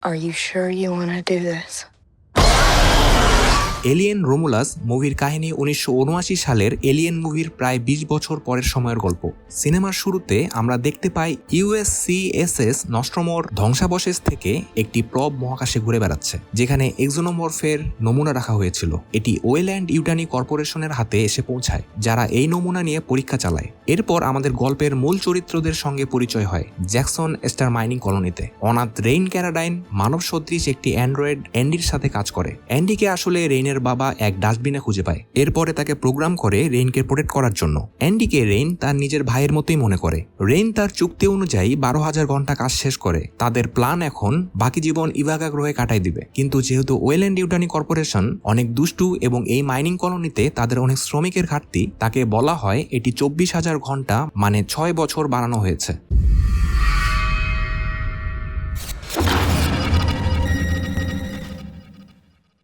Are you sure you want to do this? Alien Romulus মুভির কাহিনী 1979 সালের alien মুভির প্রায় 20 বছর পরের সময়ের গল্প। সিনেমার শুরুতে আমরা দেখতে পাই ইউএসসিএসএস নস্ট্রোমোর ধ্বংসাবশেষ থেকে একটি প্রব মহাকাশে ঘুরে বেড়াচ্ছে, যেখানে এক্সোনোমরফের নমুনা রাখা হয়েছিল। এটি ওয়েল্যান্ড ইউটানি কর্পোরেশনের হাতে এসে পৌঁছায়, যারা এই নমুনা নিয়ে পরীক্ষা চালায়। এরপর আমাদের গল্পের মূল চরিত্রদের সঙ্গে পরিচয় হয় জ্যাকসন স্টার মাইনিং কলোনিতে। অনাথ রেইন ক্যারাডাইন মানব সদৃশ একটি অ্যান্ড্রয়েড অ্যান্ডির সাথে কাজ করে। অ্যান্ডিকে আসলে রেইনের বাবা এক ডাস্টবিনে খুঁজে পায়। এরপরে তাকে প্রোগ্রাম করে রেইনকে প্রোটেক্ট করার জন্য। অ্যান্ডিকে রেইন তার নিজের ভাইয়ের মতোই মনে করে। রেইন তার চুক্তি অনুযায়ী 12,000 ঘন্টা কাজ শেষ করে। তাদের প্ল্যান এখন বাকি জীবন ইভাগা গ্রহে কাটাই দিবে। কিন্তু যেহেতু ওয়েল্যান্ড ইউটানি কর্পোরেশন অনেক দুষ্টু এবং এই মাইনিং কলোনিতে তাদের অনেক শ্রমিকের ঘাটতি, তাকে বলা হয় এটি 24,000 ঘন্টা মানে 6 বছর বাড়ানো হয়েছে।